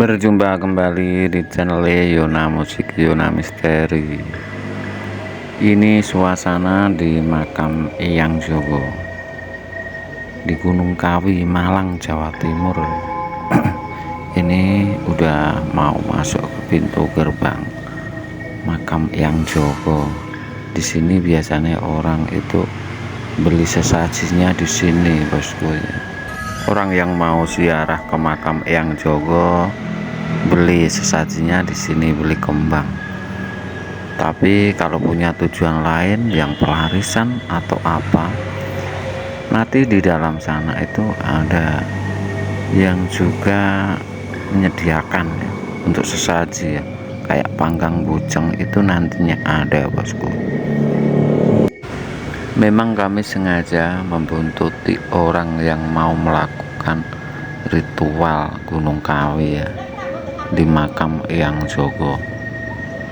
Berjumpa kembali di channel Yona Musik Yona Misteri. Ini suasana di makam Eyang Jogo di Gunung Kawi, Malang, Jawa Timur. Ini udah mau masuk ke pintu gerbang makam Eyang Jogo. Di sini biasanya orang itu beli sesajinya di sini, bosku. Orang yang mau ziarah ke makam Eyang Jogo beli sesajinya di sini, beli kembang. Tapi kalau punya tujuan lain yang pelarisan atau apa, nanti di dalam sana itu ada yang juga menyediakan ya, untuk sesaji ya, kayak panggang bujang itu nantinya ada, bosku. Memang kami sengaja membuntuti orang yang mau melakukan ritual Gunung Kawi ya, di makam Eyang Jogo.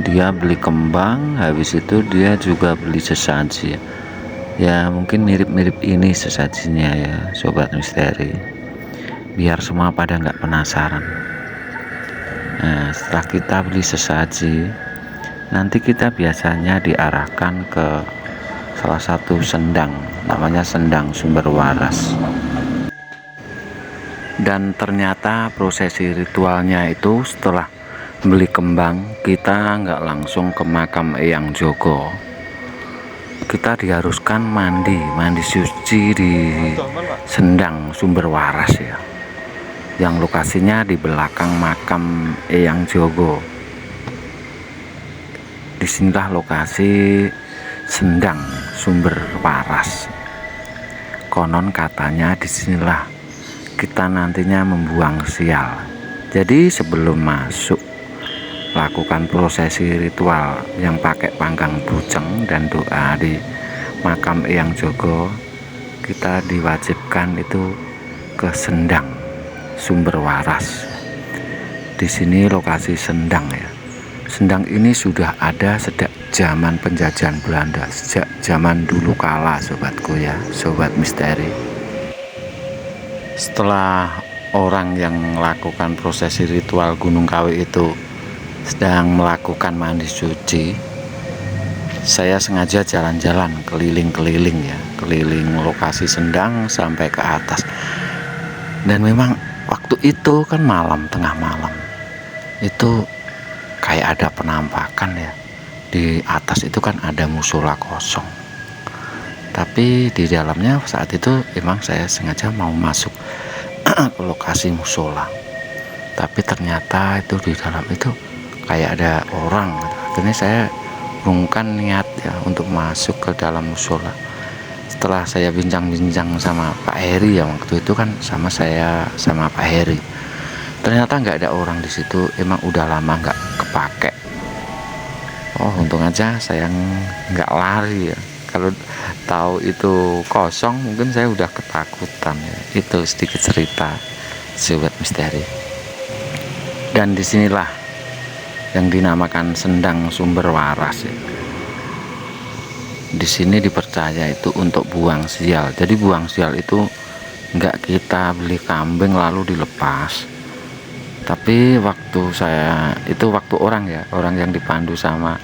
Dia beli kembang, habis itu dia juga beli sesaji ya, mungkin mirip-mirip ini sesajinya ya, sobat misteri, biar semua pada nggak penasaran. Nah, setelah kita beli sesaji, nanti kita biasanya diarahkan ke salah satu sendang, namanya Sendang Sumber Waras. Dan ternyata prosesi ritualnya itu setelah beli kembang, kita nggak langsung ke makam Eyang Jogo. Kita diharuskan mandi suci di Sendang Sumber Waras ya, yang lokasinya di belakang makam Eyang Jogo. Disinilah lokasi Sendang Sumber Waras. Konon katanya disinilah kita nantinya membuang sial. Jadi sebelum masuk, lakukan prosesi ritual yang pakai panggang bujang dan doa di makam Eyang Jogo, kita diwajibkan itu ke Sendang Sumber Waras. Di sini lokasi sendang ya. Sendang ini sudah ada sejak zaman penjajahan Belanda, sejak zaman dulu kala, sobatku ya, sobat misteri. Setelah orang yang melakukan prosesi ritual Gunung Kawi itu sedang melakukan mandi suci, saya sengaja jalan-jalan keliling-keliling ya, keliling lokasi sendang sampai ke atas. Dan memang waktu itu kan malam, tengah malam, itu kayak ada penampakan ya. Di atas itu kan ada musola kosong, tapi di dalamnya saat itu memang saya sengaja mau masuk ke lokasi musola, tapi ternyata itu di dalam itu kayak ada orang. Akhirnya saya urungkan niat ya untuk masuk ke dalam musola. Setelah saya bincang-bincang sama Pak Heri ya, waktu itu kan sama saya sama Pak Heri, ternyata nggak ada orang di situ. Emang udah lama nggak kepake. Oh, untung aja saya nggak lari ya. Kalau tahu itu kosong mungkin saya udah ketakutan ya. Itu sedikit cerita sobat misteri. Dan disinilah yang dinamakan Sendang Sumber Waras ya. Di sini dipercaya itu untuk buang sial. Jadi buang sial itu nggak kita beli kambing lalu dilepas, tapi waktu saya itu, waktu orang yang dipandu sama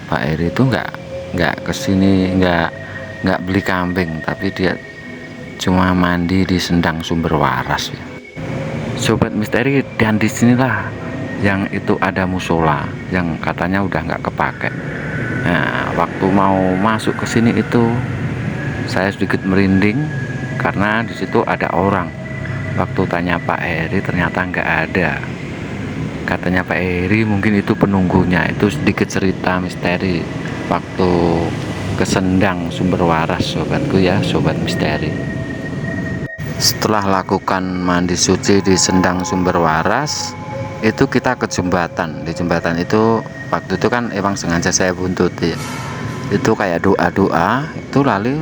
Pak Eri itu nggak kesini, nggak beli kambing, tapi dia cuma mandi di Sendang Sumber Waras ya, sobat misteri. Dan disinilah yang itu ada musola yang katanya udah nggak kepake. Nah, waktu mau masuk ke sini itu saya sedikit merinding karena di situ ada orang. Waktu tanya Pak Eri ternyata nggak ada. Katanya Pak Eri mungkin itu penunggunya. Itu sedikit cerita misteri waktu ke Sendang Sumber Waras, sobatku ya, sobat misteri. Setelah lakukan mandi suci di Sendang Sumber Waras, itu kita ke jembatan. Di jembatan itu waktu itu kan emang sengaja saya buntuti ya. Itu kayak doa-doa, itu lalu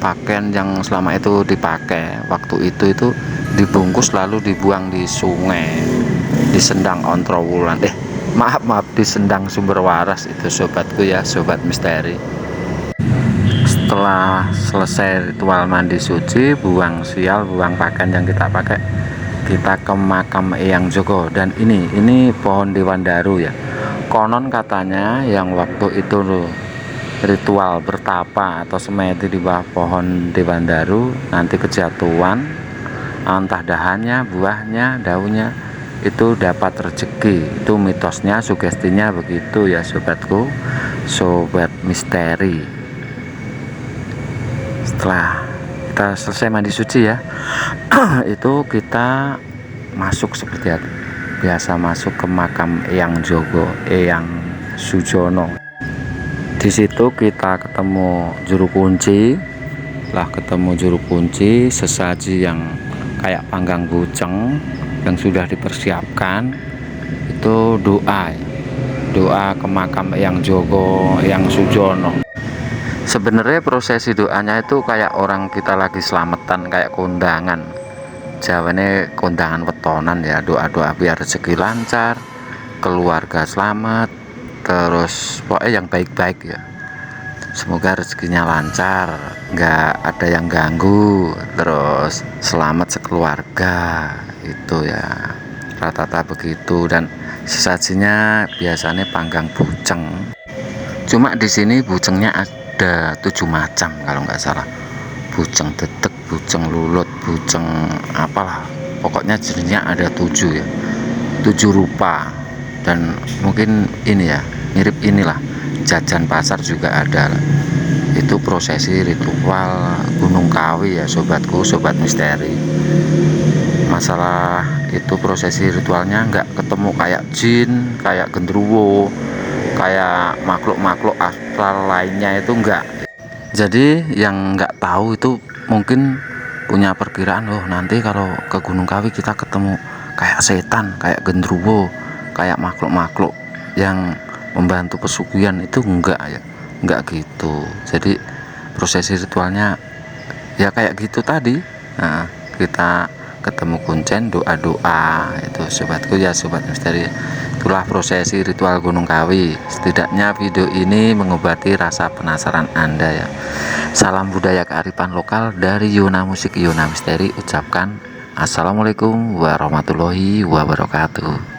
pakaian yang selama itu dipakai waktu itu dibungkus lalu dibuang di sungai, di Sendang Ontrowulan. Maaf di Sendang Sumber Waras itu, sobatku ya, sobat misteri. Setelah selesai ritual mandi suci, buang sial, buang pakaian yang kita pakai, kita ke makam Eyang Joko. Dan ini pohon Dewandaru ya. Konon katanya yang waktu itu ritual bertapa atau semedi di bawah pohon Dewandaru, nanti kejatuhan entah dahannya, buahnya, daunnya itu dapat rezeki. Itu mitosnya, sugestinya begitu ya sobatku, sobat misteri. Setelah kita selesai mandi suci ya, itu kita masuk seperti biasa, masuk ke makam Eyang Joko, Eyang Sujono. Di situ kita ketemu juru kunci. Lah ketemu juru kunci, sesaji yang kayak panggang buceng yang sudah dipersiapkan, itu doa ke makam Eyang Joko, Eyang Sujono. Sebenarnya prosesi doanya itu kayak orang kita lagi selamatan, kayak kondangan. Jawane kondangan wetonan ya, doa-doa biar rezeki lancar, keluarga selamat, terus pokoknya yang baik-baik ya. Semoga rezekinya lancar, nggak ada yang ganggu, terus selamat sekeluarga, itu ya rata-rata begitu. Dan sesajinya biasanya panggang buceng. Cuma di sini bucengnya ada 7 macam kalau nggak salah. Buceng detek, buceng lulut, buceng apalah, pokoknya jenisnya ada 7 ya, 7 rupa. Dan mungkin ini ya, mirip inilah jajan pasar juga ada. Itu prosesi ritual Gunung Kawi ya sobatku, sobat misteri. Masalah itu prosesi ritualnya nggak ketemu kayak jin, kayak genderuwo, kayak makhluk-makhluk astral lainnya, itu enggak. Jadi yang nggak tahu itu mungkin punya perkiraan, loh nanti kalau ke Gunung Kawi kita ketemu kayak setan, kayak genderuwo, kayak makhluk-makhluk yang membantu pesugihan. Itu enggak ya, enggak gitu. Jadi prosesi ritualnya ya kayak gitu tadi. Nah, kita ketemu kuncen, doa-doa, itu sobatku ya, sobat misteri. Itulah prosesi ritual Gunung Kawi. Setidaknya video ini mengobati rasa penasaran Anda ya. Salam budaya kearifan lokal dari Yona Musik, Yona Misteri. Ucapkan assalamualaikum warahmatullahi wabarakatuh.